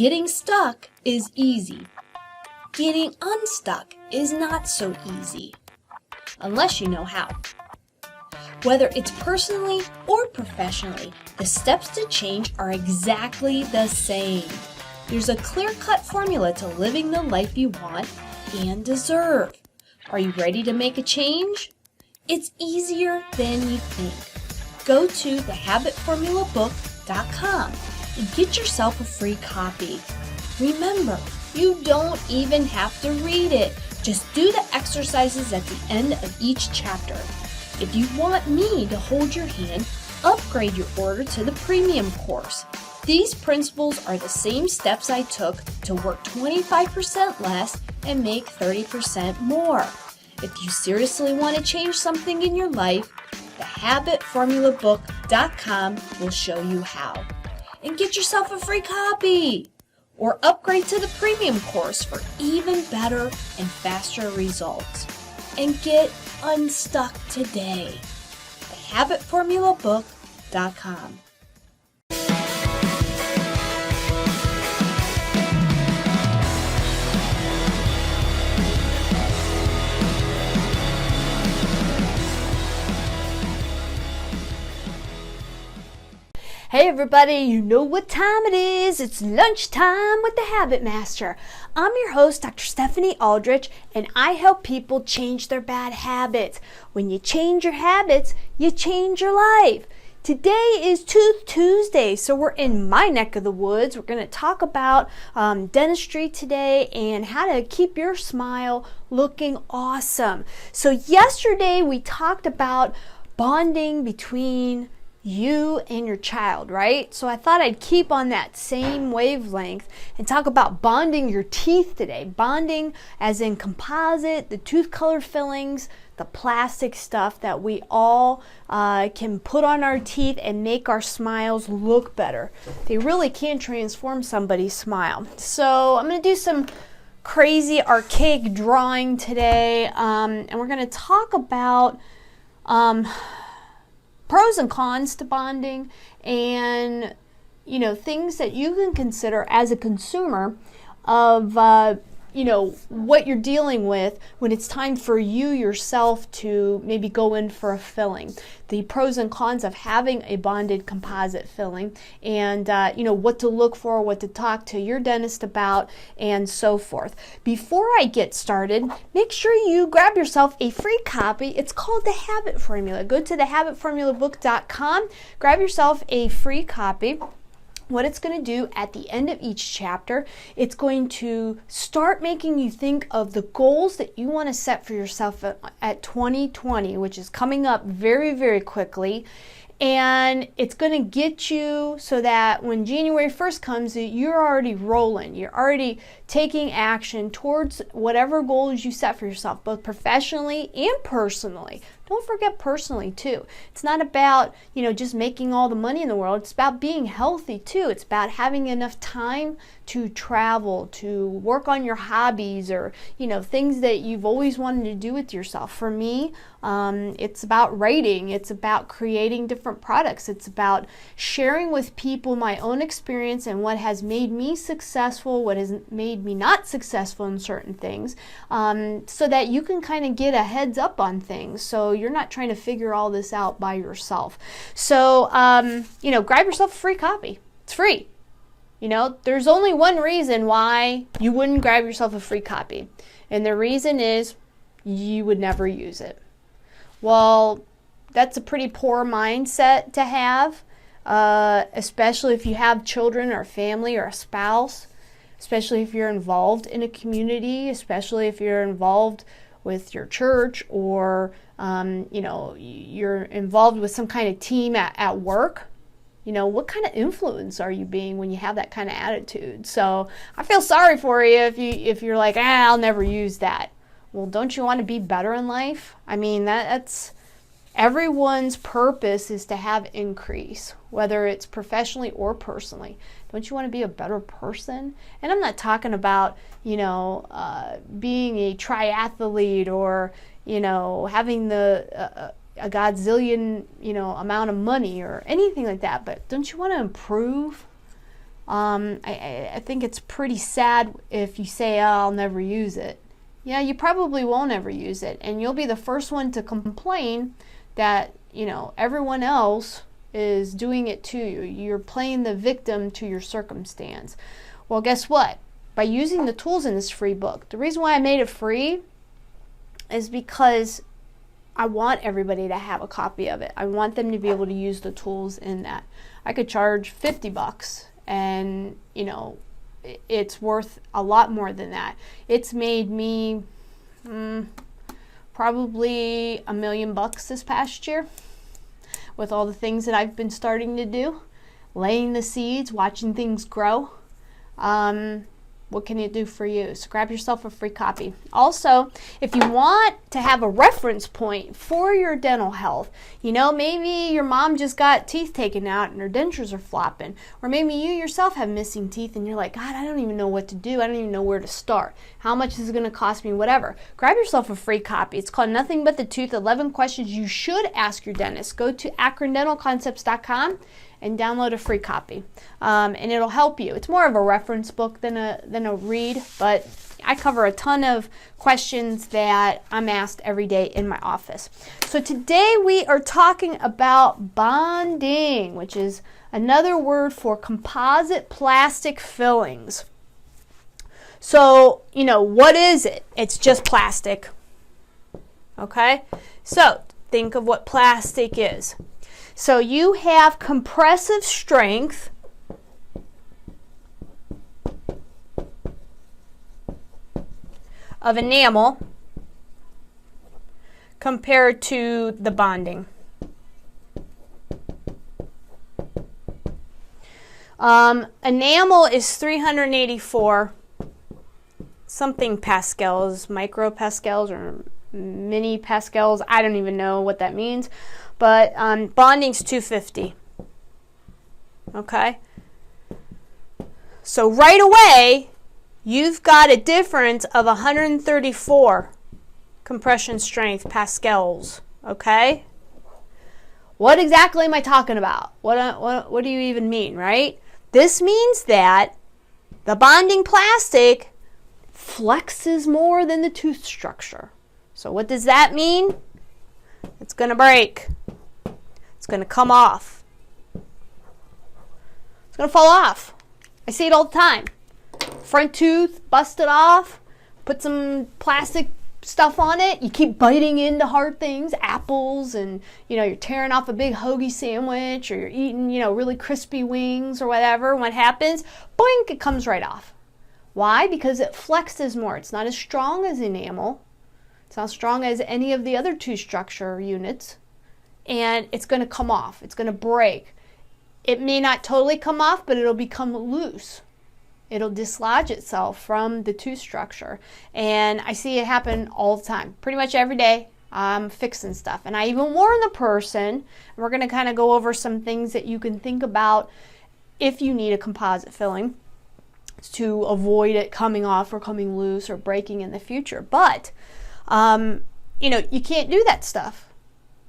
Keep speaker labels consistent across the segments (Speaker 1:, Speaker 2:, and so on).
Speaker 1: Getting stuck is easy. Getting unstuck is not so easy, unless you know how. Whether it's personally or professionally, the steps to change are exactly the same. There's a clear-cut formula to living the life you want and deserve. Are you ready to make a change? It's easier than you think. Go to thehabitformulabook.com and get yourself a free copy. Remember, you don't even have to read it. Just do the exercises at the end of each chapter. If you want me to hold your hand, upgrade your order to the premium course. These principles are the same steps I took to work 25% less and make 30% more. If you seriously want to change something in your life, thehabitformulabook.com will show you how. And get yourself a free copy or upgrade to the premium course for even better and faster results. And get unstuck today. thehabitformulabook.com.
Speaker 2: Hey everybody, you know what time it is. It's lunchtime with the Habit Master. I'm your host, Dr. Stephanie Aldrich, and I help people change their bad habits. When you change your habits, you change your life. Today is Tooth Tuesday, so we're in my neck of the woods. We're going to talk about dentistry today and how to keep your smile looking awesome. So yesterday we talked about bonding between you and your child, right? So I thought I'd keep on that same wavelength and talk about bonding your teeth today. Bonding as in composite, the tooth color fillings, the plastic stuff that we all can put on our teeth and make our smiles look better. They really can transform somebody's smile. So I'm going to do some crazy archaic drawing today, and we're going to talk about pros and cons to bonding, and things that you can consider as a consumer of what you're dealing with when it's time for you yourself to maybe go in for a filling. The pros and cons of having a bonded composite filling, and what to look for, what to talk to your dentist about, and so forth. Before I get started, make sure you grab yourself a free copy. It's called The Habit Formula. Go to thehabitformulabook.com, grab yourself a free copy. What it's going to do at the end of each chapter, it's going to start making you think of the goals that you want to set for yourself at 2020, which is coming up very, very quickly. And it's going to get you so that when January 1st comes, you're already rolling. You're already taking action towards whatever goals you set for yourself, both professionally and personally. Don't forget personally too. It's not about, just making all the money in the world. It's about being healthy too. It's about having enough time to travel, to work on your hobbies, or, things that you've always wanted to do with yourself. For me, it's about writing. It's about creating different products. It's about sharing with people my own experience and what has made me successful, what has made me not successful in certain things, so that you can kind of get a heads up on things. So you're not trying to figure all this out by yourself. So, grab yourself a free copy. It's free. There's only one reason why you wouldn't grab yourself a free copy. And the reason is you would never use it. Well, that's a pretty poor mindset to have, especially if you have children or family or a spouse, especially if you're involved in a community, especially if you're involved with your church, or you're involved with some kind of team at work. What kind of influence are you being when you have that kind of attitude? So I feel sorry for you if you're like, I'll never use that. Well, don't you want to be better in life? I mean, that's everyone's purpose is to have increase, whether it's professionally or personally. Don't you want to be a better person? And I'm not talking about, being a triathlete or, having a godzillion, amount of money or anything like that. But don't you want to improve I think it's pretty sad if you say, oh, I'll never use it. Yeah, you probably won't ever use it, and you'll be the first one to complain that, you know, everyone else is doing it to you. You're playing the victim to your circumstance. Well, guess what? By using the tools in this free book, the reason why I made it free is because I want everybody to have a copy of it. I want them to be able to use the tools in that. I could charge $50 and, you know, it's worth a lot more than that. It's made me probably $1 million this past year with all the things that I've been starting to do, laying the seeds, watching things grow. What can it do for you? So grab yourself a free copy. Also, if you want to have a reference point for your dental health, you know, maybe your mom just got teeth taken out and her dentures are flopping, or maybe you yourself have missing teeth and you're like, God, I don't even know what to do. I don't even know where to start. How much is it going to cost me? Whatever. Grab yourself a free copy. It's called Nothing But the Tooth, 11 Questions You Should Ask Your Dentist. Go to akrondentalconcepts.com and download a free copy, and it'll help you. It's more of a reference book than a read, but I cover a ton of questions that I'm asked every day in my office. So today we are talking about bonding, which is another word for composite plastic fillings. So, you know, what is it? It's just plastic. Okay? So, think of what plastic is. So you have compressive strength of enamel compared to the bonding. Enamel is 384 something pascals, micropascals or mini pascals. I don't even know what that means. But bonding's 250. Okay? So right away, you've got a difference of 134 compression strength pascals. Okay? What exactly am I talking about? What do you even mean, right? This means that the bonding plastic flexes more than the tooth structure. So what does that mean? It's going to break. It's going to come off. It's going to fall off. I see it all the time. Front tooth busted off. Put some plastic stuff on it. You keep biting into hard things, apples, and you're tearing off a big hoagie sandwich, or you're eating really crispy wings or whatever. What happens? Boink! It comes right off. Why? Because it flexes more. It's not as strong as enamel. It's not as strong as any of the other tooth structure units. And it's going to come off. It's going to break. It may not totally come off, but it'll become loose. It'll dislodge itself from the tooth structure. And I see it happen all the time. Pretty much every day I'm fixing stuff. And I even warn the person, and we're going to kind of go over some things that you can think about if you need a composite filling to avoid it coming off or coming loose or breaking in the future. But, you can't do that stuff.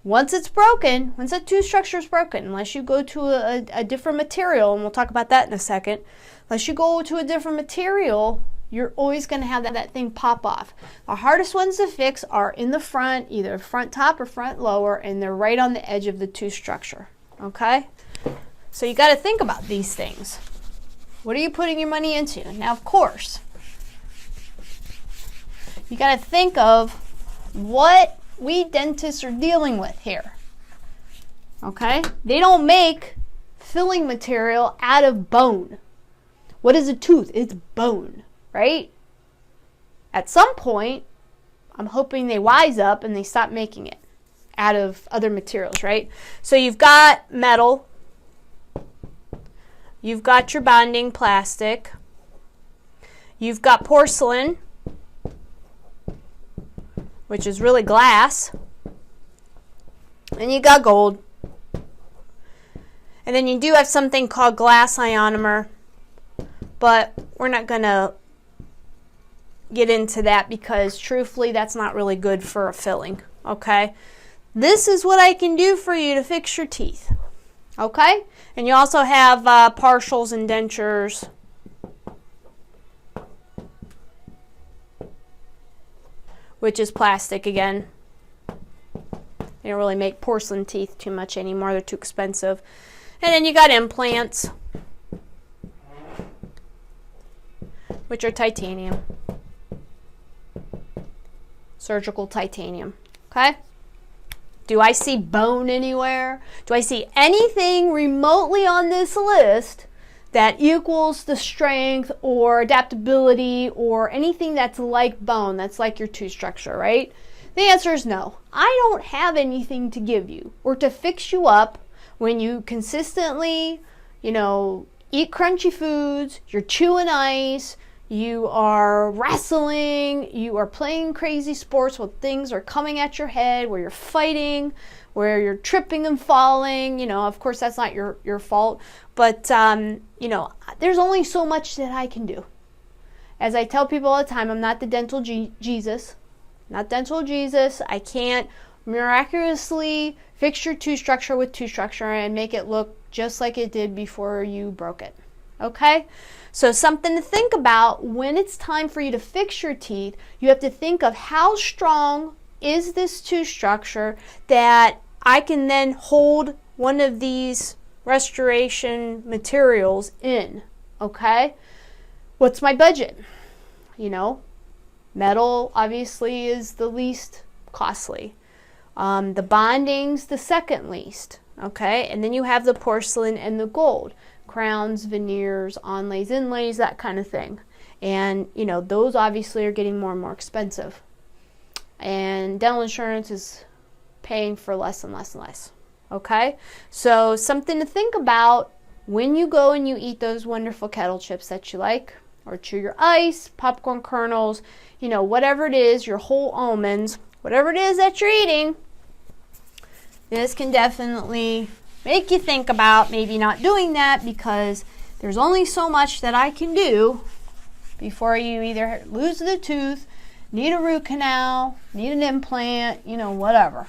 Speaker 2: Once it's broken, once that tooth structure is broken, unless you go to a different material, and we'll talk about that in a second, unless you go to a different material, you're always going to have that thing pop off. The hardest ones to fix are in the front, either front top or front lower, and they're right on the edge of the tooth structure. Okay? So you got to think about these things. What are you putting your money into? Now, of course, you got to think of what we dentists are dealing with here. Okay? They don't make filling material out of bone. What is a tooth? It's bone, right? At some point, I'm hoping they wise up and they stop making it out of other materials, right? So you've got metal. You've got your bonding plastic. You've got porcelain, which is really glass. And you got gold. And then you do have something called glass ionomer, but we're not going to get into that because truthfully that's not really good for a filling, okay? This is what I can do for you to fix your teeth. Okay? And you also have partials and dentures. Which is plastic again. They don't really make porcelain teeth too much anymore. They're too expensive. And then you got implants, which are titanium. Surgical titanium. Okay? Do I see bone anywhere? Do I see anything remotely on this list that equals the strength or adaptability or anything that's like bone, that's like your tooth structure, right? The answer is no. I don't have anything to give you or to fix you up when you consistently, eat crunchy foods, you're chewing ice, you are wrestling, you are playing crazy sports where things are coming at your head, where you're fighting, where you're tripping and falling. Of course, that's not your fault. But, there's only so much that I can do. As I tell people all the time, I'm not the dental Jesus. Not dental Jesus. I can't miraculously fix your tooth structure with tooth structure and make it look just like it did before you broke it. Okay? So something to think about when it's time for you to fix your teeth. You have to think of how strong is this tooth structure that I can then hold one of these restoration materials in. Okay? What's my budget? Metal obviously is the least costly. The bonding's the second least. Okay? And then you have the porcelain and the gold. Crowns, veneers, onlays, inlays, that kind of thing. And, those obviously are getting more and more expensive. And dental insurance is paying for less and less and less. Okay? So something to think about when you go and you eat those wonderful kettle chips that you like, or chew your ice, popcorn kernels, whatever it is, your whole almonds, whatever it is that you're eating, this can definitely make you think about maybe not doing that, because there's only so much that I can do before you either lose the tooth, need a root canal, need an implant, whatever.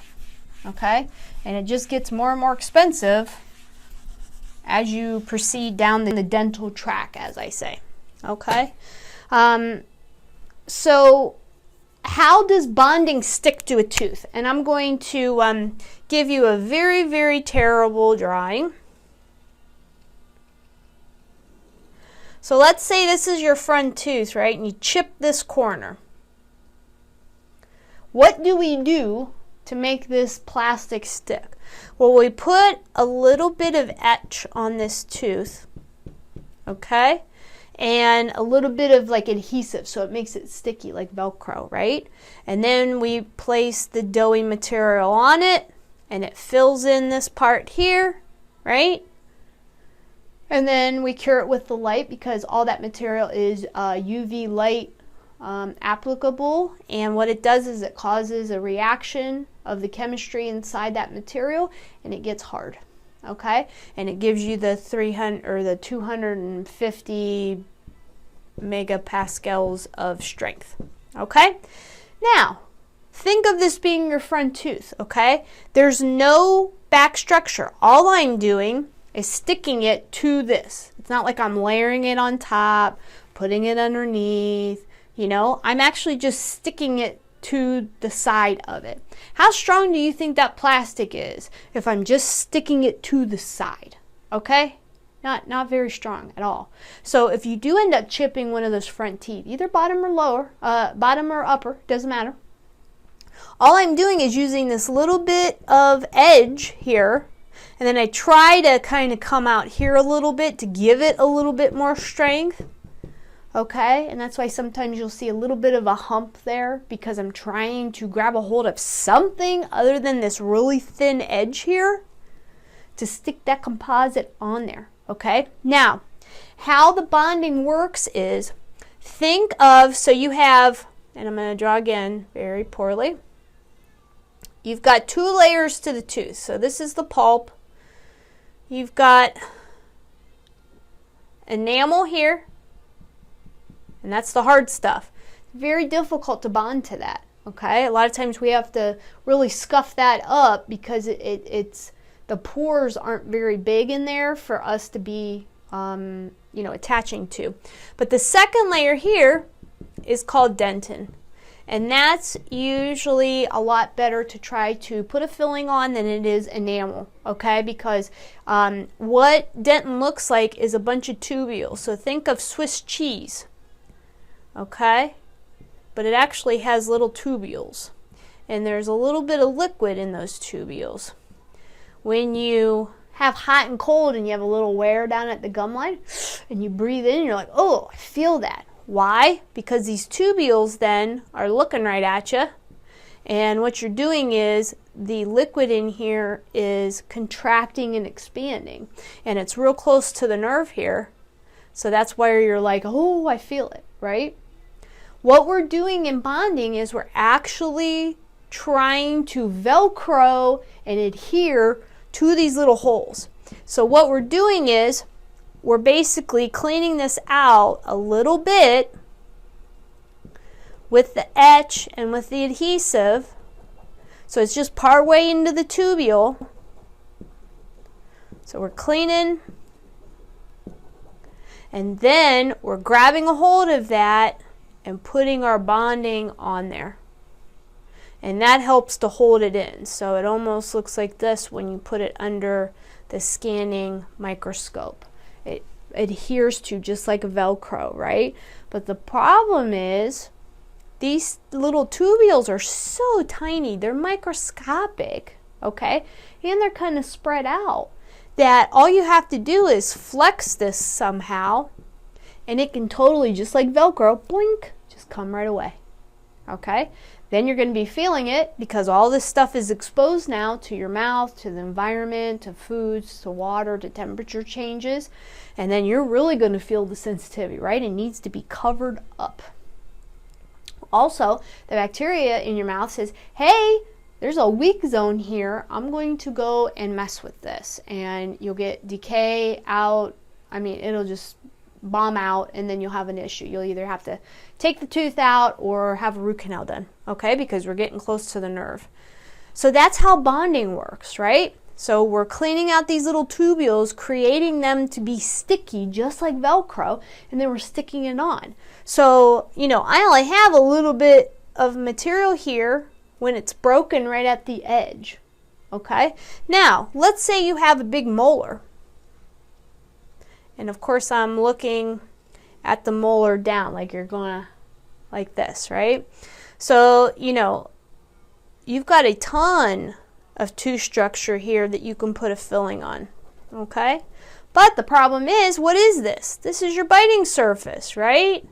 Speaker 2: Okay? And it just gets more and more expensive as you proceed down the dental track, as I say. Okay? So how does bonding stick to a tooth? And I'm going to give you a very, very terrible drawing. So let's say this is your front tooth, right? And you chip this corner. What do we do to make this plastic stick? Well, we put a little bit of etch on this tooth, okay? And a little bit of like adhesive so it makes it sticky like Velcro, right? And then we place the doughy material on it and it fills in this part here, right? And then we cure it with the light because all that material is UV light applicable, and what it does is it causes a reaction of the chemistry inside that material and it gets hard. Okay, and it gives you the 300 or the 250 megapascals of strength. Okay, now think of this being your front tooth. Okay, there's no back structure. All I'm doing is sticking it to this. It's not like I'm layering it on top, putting it underneath. I'm actually just sticking it to the side of it. How strong do you think that plastic is if I'm just sticking it to the side? Okay? Not very strong at all. So if you do end up chipping one of those front teeth, either bottom or upper, doesn't matter. All I'm doing is using this little bit of edge here, and then I try to kind of come out here a little bit to give it a little bit more strength. Okay, and that's why sometimes you'll see a little bit of a hump there because I'm trying to grab a hold of something other than this really thin edge here to stick that composite on there. Okay, now how the bonding works is think of, so you have, and I'm going to draw again very poorly, you've got two layers to the tooth. So this is the pulp. You've got enamel here. And that's the hard stuff. Very difficult to bond to that, okay? A lot of times we have to really scuff that up because it's the the pores aren't very big in there for us to be, attaching to. But the second layer here is called dentin. And that's usually a lot better to try to put a filling on than it is enamel, okay? Because what dentin looks like is a bunch of tubules. So think of Swiss cheese, okay? But it actually has little tubules. And there's a little bit of liquid in those tubules. When you have hot and cold and you have a little wear down at the gum line and you breathe in, you're like, oh, I feel that. Why? Because these tubules then are looking right at you, and what you're doing is the liquid in here is contracting and expanding, and it's real close to the nerve here, so that's why you're like, oh, I feel it, right? What we're doing in bonding is we're actually trying to Velcro and adhere to these little holes. So what we're doing is we're basically cleaning this out a little bit with the etch and with the adhesive. So it's just part way into the tubule. So we're cleaning, and then we're grabbing a hold of that and putting our bonding on there. And that helps to hold it in. So it almost looks like this when you put it under the scanning microscope. It adheres to just like a Velcro, right? But the problem is these little tubules are so tiny, they're microscopic, okay? And they're kind of spread out that all you have to do is flex this somehow and it can totally, just like Velcro, blink, just come right away, okay? Then you're going to be feeling it because all this stuff is exposed now to your mouth, to the environment, to foods, to water, to temperature changes. And then you're really going to feel the sensitivity, right? It needs to be covered up. Also, the bacteria in your mouth says, hey, there's a weak zone here. I'm going to go and mess with this. And you'll get decay out. I mean, it'll just bomb out, and then you'll have an issue. You'll either have to take the tooth out or have a root canal done, okay? Because we're getting close to the nerve. So that's how bonding works, right? So we're cleaning out these little tubules, creating them to be sticky, just like Velcro, and then we're sticking it on. So, I only have a little bit of material here when it's broken right at the edge, okay? Now, let's say you have a big molar. And of course I'm looking at the molar down, like you're gonna, like this, right? So, you've got a ton of tooth structure here that you can put a filling on, okay? But the problem is, what is this? This is your biting surface, right?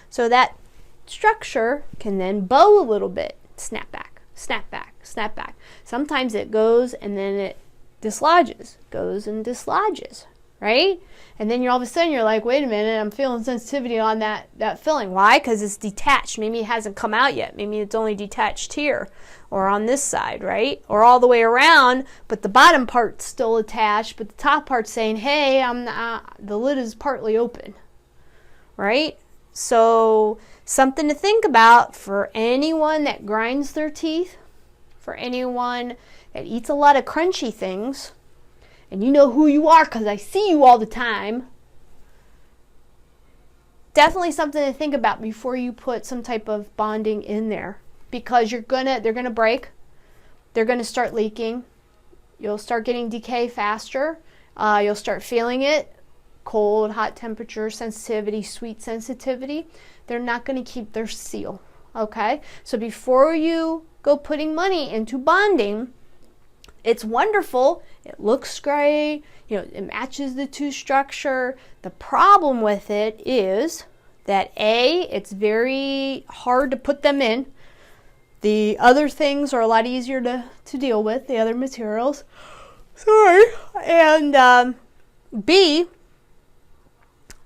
Speaker 2: So that structure can then bow a little bit, snap back, snap back, snap back. Sometimes it goes and then it dislodges, goes and dislodges, right? And then all of a sudden you're like, wait a minute, I'm feeling sensitivity on that filling. Why? Because it's detached. Maybe it hasn't come out yet. Maybe it's only detached here or on this side, right? Or all the way around, but the bottom part's still attached, but the top part's saying, hey, the lid is partly open, right? So something to think about for anyone that grinds their teeth, for anyone that eats a lot of crunchy things, and you know who you are because I see you all the time. Definitely something to think about before you put some type of bonding in there, because they're gonna break, they're gonna start leaking, you'll start getting decay faster, you'll start feeling it, cold, hot temperature sensitivity, sweet sensitivity. They're not going to keep their seal, okay? So before you go putting money into bonding, it's wonderful, it looks great, it matches the tooth structure. The problem with it is that it's very hard to put them in. The other things are a lot easier to deal with, the other materials. Sorry. And B,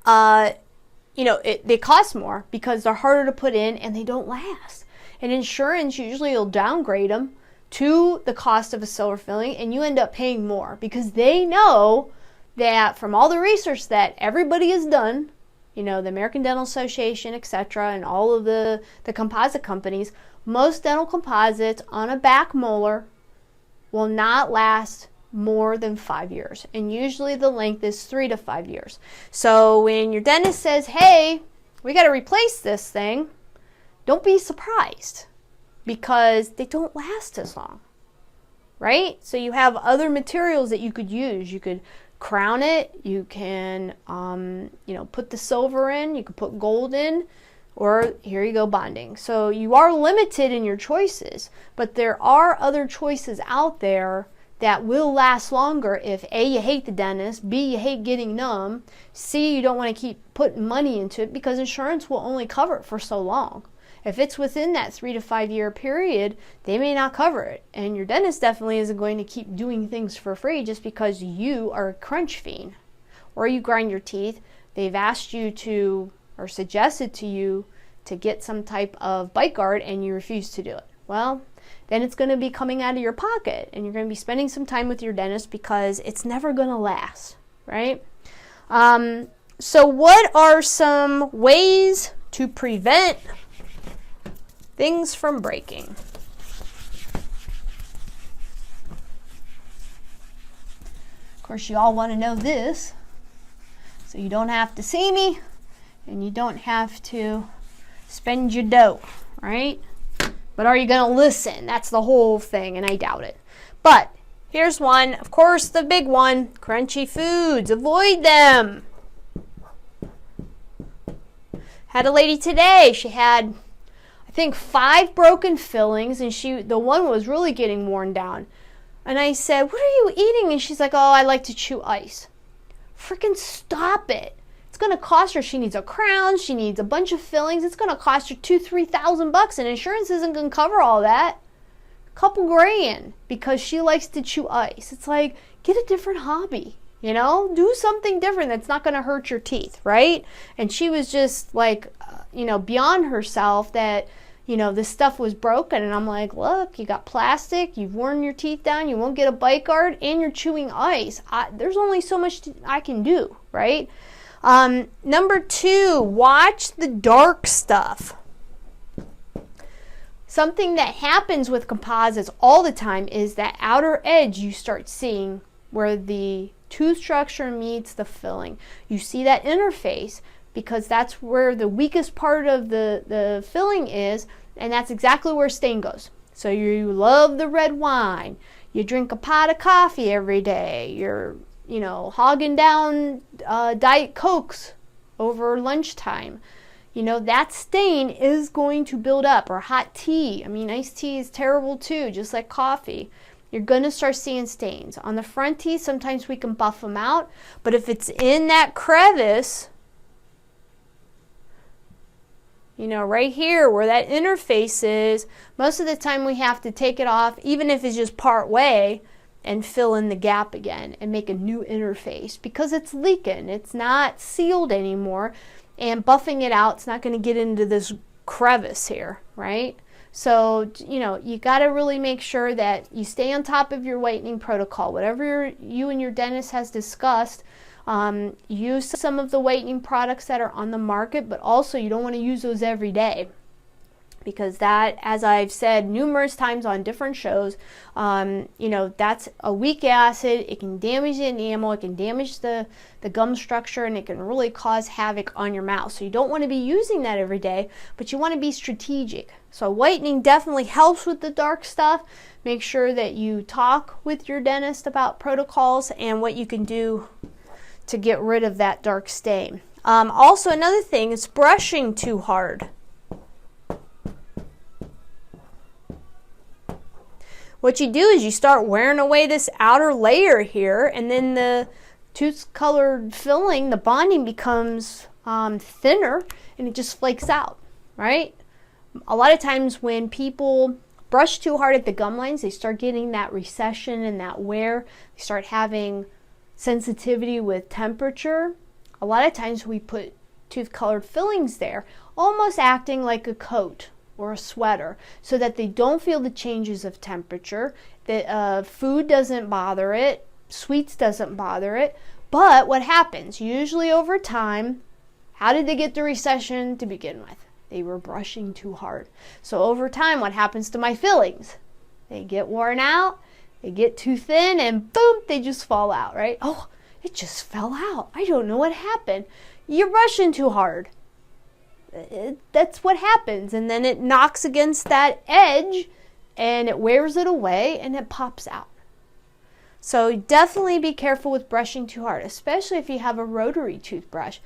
Speaker 2: they cost more because they're harder to put in and they don't last. And insurance usually will downgrade them to the cost of a silver filling, and you end up paying more because they know that from all the research that everybody has done, the American Dental Association, etc., and all of the composite companies, most dental composites on a back molar will not last more than 5 years. And usually the length is 3 to 5 years. So when your dentist says, hey, we got to replace this thing, don't be surprised, because they don't last as long, right? So you have other materials that you could use. You could crown it, you can put the silver in, you could put gold in, or here you go, bonding. So you are limited in your choices, but there are other choices out there that will last longer if A, you hate the dentist, B, you hate getting numb, C, you don't want to keep putting money into it, because insurance will only cover it for so long. If it's within that 3 to 5 year period, they may not cover it. And your dentist definitely isn't going to keep doing things for free just because you are a crunch fiend or you grind your teeth. They've asked you to, or suggested to you, to get some type of bite guard and you refuse to do it. Well, then it's going to be coming out of your pocket and you're going to be spending some time with your dentist because it's never going to last, right? So what are some ways to prevent things from breaking? Of course, you all want to know this, so you don't have to see me and you don't have to spend your dough, right? But are you going to listen? That's the whole thing, and I doubt it. But here's one. Of course, the big one, crunchy foods. Avoid them. Had a lady today. She had, I think, 5 broken fillings, and the one was really getting worn down. And I said, what are you eating? And she's like, oh, I like to chew ice. Freaking stop it. It's going to cost her. She needs a crown. She needs a bunch of fillings. It's going to cost her $2,000-$3,000, and insurance isn't going to cover all that. Couple grand because she likes to chew ice. It's like, get a different hobby. Do something different that's not going to hurt your teeth, right? And she was just like, beyond herself that, this stuff was broken. And I'm like, look, you got plastic, you've worn your teeth down, you won't get a bite guard, and you're chewing ice. There's only so much I can do, right? Number 2, watch the dark stuff. Something that happens with composites all the time is that outer edge you start seeing where the tooth structure meets the filling. You see that interface because that's where the weakest part of the filling is, and that's exactly where stain goes. So you love the red wine, you drink a pot of coffee every day, you're hogging down Diet Cokes over lunchtime. That stain is going to build up, or hot tea. I mean, iced tea is terrible too, just like coffee. You're going to start seeing stains. On the front teeth, sometimes we can buff them out, but if it's in that crevice, right here where that interface is, most of the time we have to take it off, even if it's just part way, and fill in the gap again and make a new interface because it's leaking. It's not sealed anymore, and buffing it out, it's not going to get into this crevice here, right? So, you got to really make sure that you stay on top of your whitening protocol. Whatever you and your dentist has discussed, use some of the whitening products that are on the market, but also you don't want to use those every day. Because that, as I've said numerous times on different shows, that's a weak acid. It can damage the enamel, it can damage the gum structure, and it can really cause havoc on your mouth. So you don't want to be using that every day, but you want to be strategic. So whitening definitely helps with the dark stuff. Make sure that you talk with your dentist about protocols and what you can do to get rid of that dark stain. Also, another thing is brushing too hard. What you do is you start wearing away this outer layer here, and then the tooth-colored filling, the bonding becomes thinner, and it just flakes out, right? A lot of times when people brush too hard at the gum lines, they start getting that recession and that wear. They start having sensitivity with temperature. A lot of times we put tooth-colored fillings there, almost acting like a coat or a sweater, so that they don't feel the changes of temperature. That food doesn't bother it, sweets doesn't bother it. But what happens? Usually over time, how did they get the recession to begin with? They were brushing too hard. So over time, what happens to my fillings? They get worn out, They get too thin and boom, they just fall out, right? Oh, it just fell out. I don't know what happened. You're brushing too hard. That's what happens. And then it knocks against that edge and it wears it away and it pops out. So definitely be careful with brushing too hard, especially if you have a rotary toothbrush.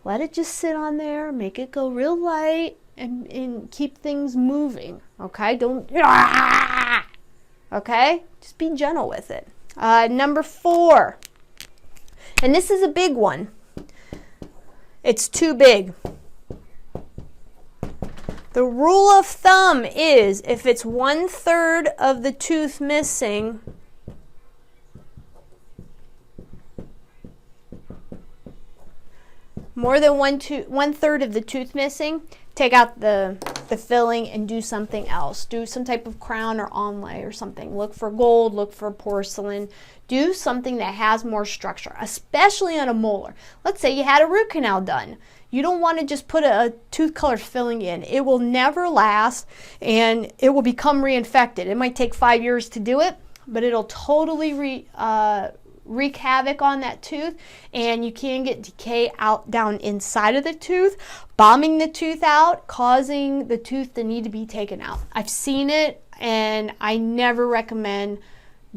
Speaker 2: Let it just sit on there, make it go real light, and keep things moving, okay? Don't, okay? Just be gentle with it. Number 4, and this is a big one. It's too big. The rule of thumb is if it's 1/3 of the tooth missing, more than 1/3 of the tooth missing, take out the filling and do something else. Do some type of crown or onlay or something. Look for gold, look for porcelain. Do something that has more structure, especially on a molar. Let's say you had a root canal done. You don't want to just put a tooth color filling in. It will never last and it will become reinfected. It might take 5 years to do it, but it'll totally wreak havoc on that tooth, and you can get decay out down inside of the tooth, bombing the tooth out, causing the tooth to need to be taken out. I've seen it, and I never recommend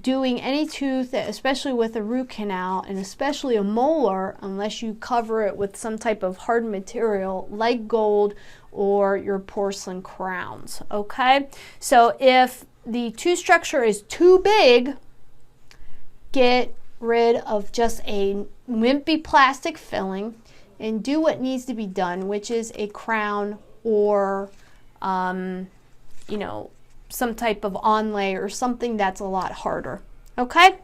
Speaker 2: doing any tooth, especially with a root canal and especially a molar, unless you cover it with some type of hard material like gold or your porcelain crowns. Okay, so if the tooth structure is too big, get rid of just a wimpy plastic filling and do what needs to be done, which is a crown or some type of onlay or something that's a lot harder. Okay,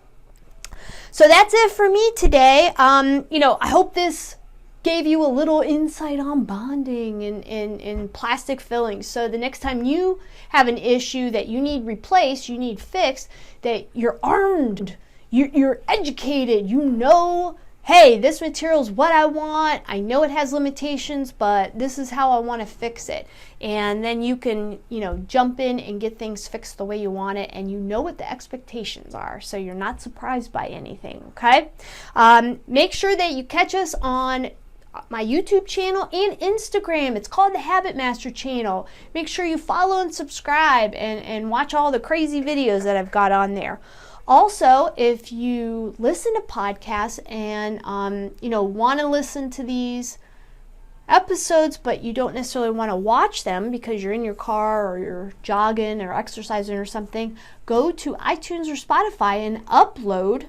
Speaker 2: so that's it for me today. I hope this gave you a little insight on bonding and plastic fillings, so the next time you have an issue that you need replaced, you need fixed, that you're armed, you're educated, you know, hey, this material is what I want. I know it has limitations, but this is how I want to fix it. And then you can, jump in and get things fixed the way you want it, and you know what the expectations are, so you're not surprised by anything, okay? Make sure that you catch us on my YouTube channel and Instagram. It's called the Habit Master channel. Make sure you follow and subscribe and watch all the crazy videos that I've got on there. Also, if you listen to podcasts and want to listen to these episodes, but you don't necessarily want to watch them because you're in your car or you're jogging or exercising or something, go to iTunes or Spotify and upload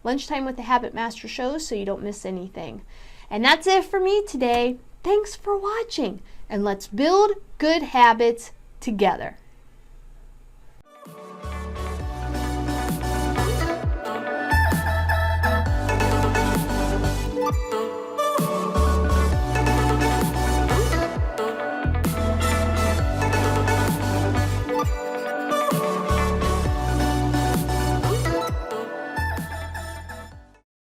Speaker 2: Lunchtime with the Habit Master shows so you don't miss anything. And that's it for me today. Thanks for watching, and let's build good habits together.